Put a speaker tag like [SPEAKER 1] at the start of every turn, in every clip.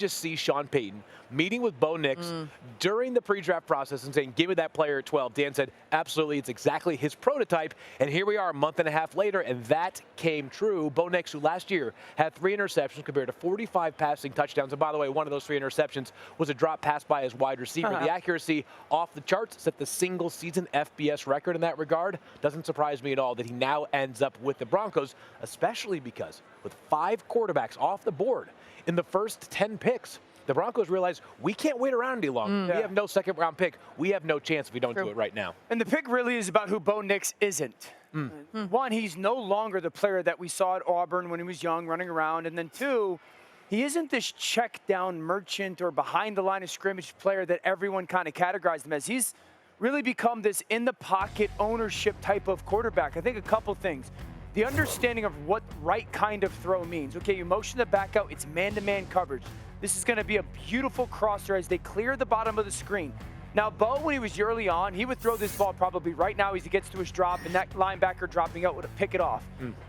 [SPEAKER 1] just see Sean Payton meeting with Bo Nix during the pre-draft process and saying, give me that player at 12. Dan said, absolutely, it's exactly his prototype. And here we are a month and a half later, and that came true. Bo Nix, who last year had 3 interceptions compared to 45 passing touchdowns. And by the way, one of those 3 interceptions was a drop pass by his wide receiver. The accuracy off the charts, set the single-season FBS record in that regard. Doesn't surprise me at all that he now ends up with the Broncos, especially because with 5 quarterbacks off the board in the first 10 picks, the Broncos realize we can't wait around any longer. We have no second-round pick. We have no chance if we don't do it right now.
[SPEAKER 2] And the pick really is about who Bo Nix isn't. One, he's no longer the player that we saw at Auburn when he was young, running around. And then 2, he isn't this check-down merchant or behind-the-line-of-scrimmage player that everyone kind of categorized him as. He's really become this in-the-pocket ownership type of quarterback. I think a couple things. The understanding of what right kind of throw means. Okay, you motion the back out, it's man-to-man coverage. This is going to be a beautiful crosser as they clear the bottom of the screen. Now, Bo, when he was early on, he would throw this ball probably right now as he gets to his drop, and that linebacker dropping out would pick it off.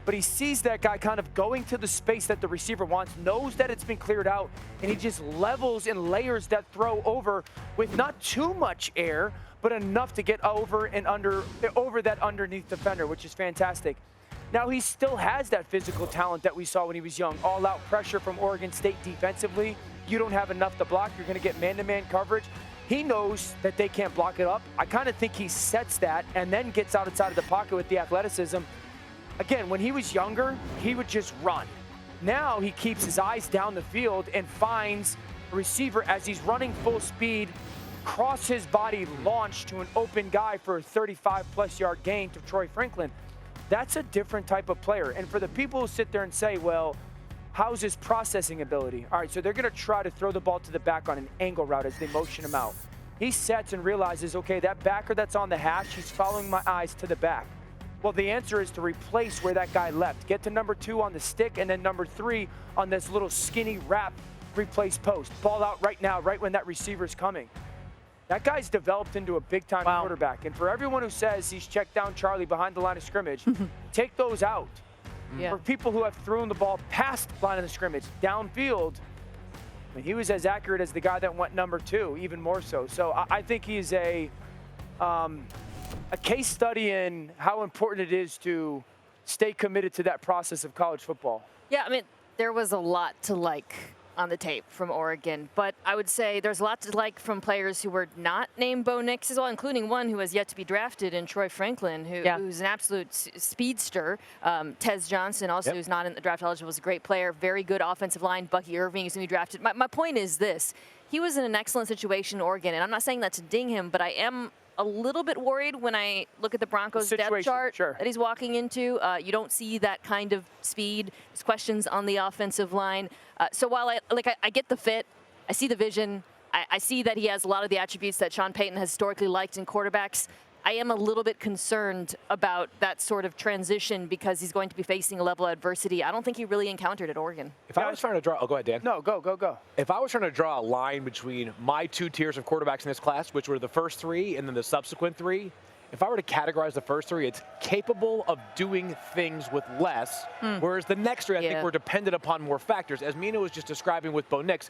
[SPEAKER 2] But he sees that guy kind of going to the space that the receiver wants, knows that it's been cleared out, and he just levels and layers that throw over with not too much air, but enough to get over and over that underneath defender, which is fantastic. Now, he still has that physical talent that we saw when he was young. All-out pressure from Oregon State defensively. You don't have enough to block. You're going to get man-to-man coverage. He knows that they can't block it up. I kind of think he sets that and then gets outside of the pocket with the athleticism. Again, when he was younger, he would just run. Now he keeps his eyes down the field and finds a receiver as he's running full speed, cross his body, launch to an open guy for a 35-plus yard gain to Troy Franklin. That's a different type of player. And for the people who sit there and say, well, how's his processing ability? All right, so they're going to try to throw the ball to the back on an angle route as they motion him out. He sets and realizes, okay, that backer that's on the hash, he's following my eyes to the back. Well, the answer is to replace where that guy left. Get to number 2 on the stick, and then number 3 on this little skinny wrap replace post. Ball out right now, right when that receiver's coming. That guy's developed into a big-time quarterback. And for everyone who says he's checked down Charlie behind the line of scrimmage, take those out. For people who have thrown the ball past the line of the scrimmage, downfield, I mean, he was as accurate as the guy that went number 2, even more so. So I think he's a case study in how important it is to stay committed to that process of college football.
[SPEAKER 3] Yeah, I mean, there was a lot to like on the tape from Oregon, but I would say there's a lot to like from players who were not named Bo Nix as well, including one who has yet to be drafted in Troy Franklin, who's an absolute speedster. Tez Johnson also, who's not in the draft eligible, is a great player, very good offensive line. Bucky Irving is going to be drafted. My point is this. He was in an excellent situation in Oregon, and I'm not saying that to ding him, but I am a little bit worried when I look at the Broncos depth chart that he's walking into. You don't see that kind of speed. There's questions on the offensive line. So while I get the fit, I see the vision, I see that he has a lot of the attributes that Sean Payton has historically liked in quarterbacks, I am a little bit concerned about that sort of transition because he's going to be facing a level of adversity I don't think he really encountered at Oregon.
[SPEAKER 1] If I was trying to draw, go ahead, Dan.
[SPEAKER 2] No, go.
[SPEAKER 1] If I was trying to draw a line between my 2 tiers of quarterbacks in this class, which were the first 3 and then the subsequent 3, if I were to categorize the first 3, it's capable of doing things with less, whereas the next 3, I think, were dependent upon more factors. As Mina was just describing with Bo Nix,